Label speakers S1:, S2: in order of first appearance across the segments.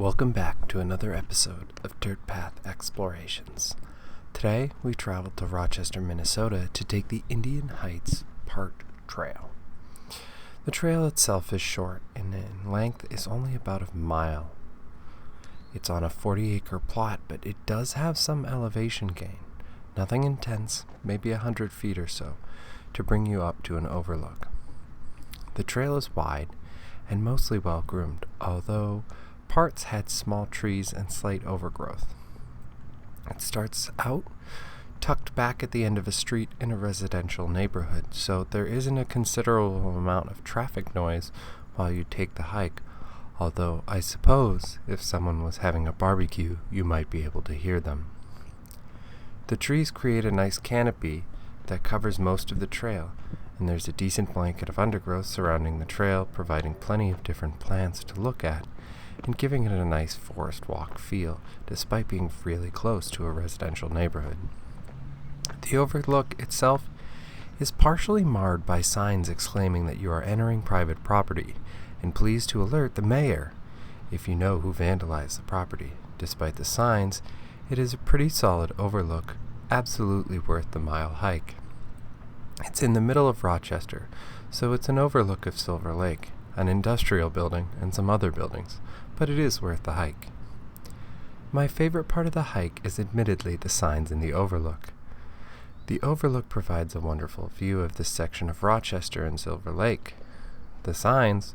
S1: Welcome back to another episode of Dirt Path Explorations. Today we traveled to Rochester, Minnesota to take the Indian Heights Park Trail. The trail itself is short and in length is only about a mile. It's on a 40-acre plot, but it does have some elevation gain. Nothing intense, maybe 100 feet or so, to bring you up to an overlook. The trail is wide and mostly well groomed, although parts had small trees and slight overgrowth. It starts out tucked back at the end of a street in a residential neighborhood, so there isn't a considerable amount of traffic noise while you take the hike, although I suppose if someone was having a barbecue, you might be able to hear them. The trees create a nice canopy that covers most of the trail, and there's a decent blanket of undergrowth surrounding the trail, providing plenty of different plants to look at and giving it a nice forest walk feel, despite being really close to a residential neighborhood. The overlook itself is partially marred by signs exclaiming that you are entering private property, and please to alert the mayor if you know who vandalized the property. Despite the signs, it is a pretty solid overlook, absolutely worth the mile hike. It's in the middle of Rochester, so it's an overlook of Silver Lake, an industrial building, and some other buildings, but it is worth the hike. My favorite part of the hike is admittedly the signs in the overlook. The overlook provides a wonderful view of this section of Rochester and Silver Lake. The signs,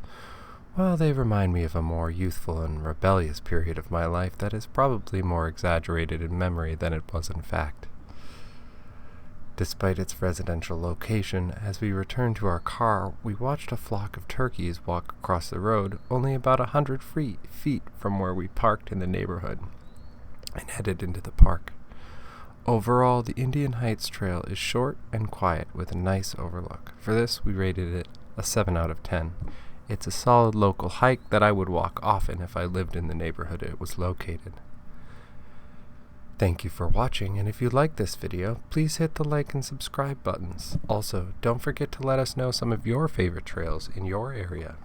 S1: well, they remind me of a more youthful and rebellious period of my life that is probably more exaggerated in memory than it was in fact. Despite its residential location, as we returned to our car, we watched a flock of turkeys walk across the road only about 100 feet from where we parked in the neighborhood and headed into the park. Overall, the Indian Heights Trail is short and quiet with a nice overlook. For this, we rated it a 7 out of 10. It's a solid local hike that I would walk often if I lived in the neighborhood it was located. Thank you for watching, and if you like this video, please hit the like and subscribe buttons. Also, don't forget to let us know some of your favorite trails in your area.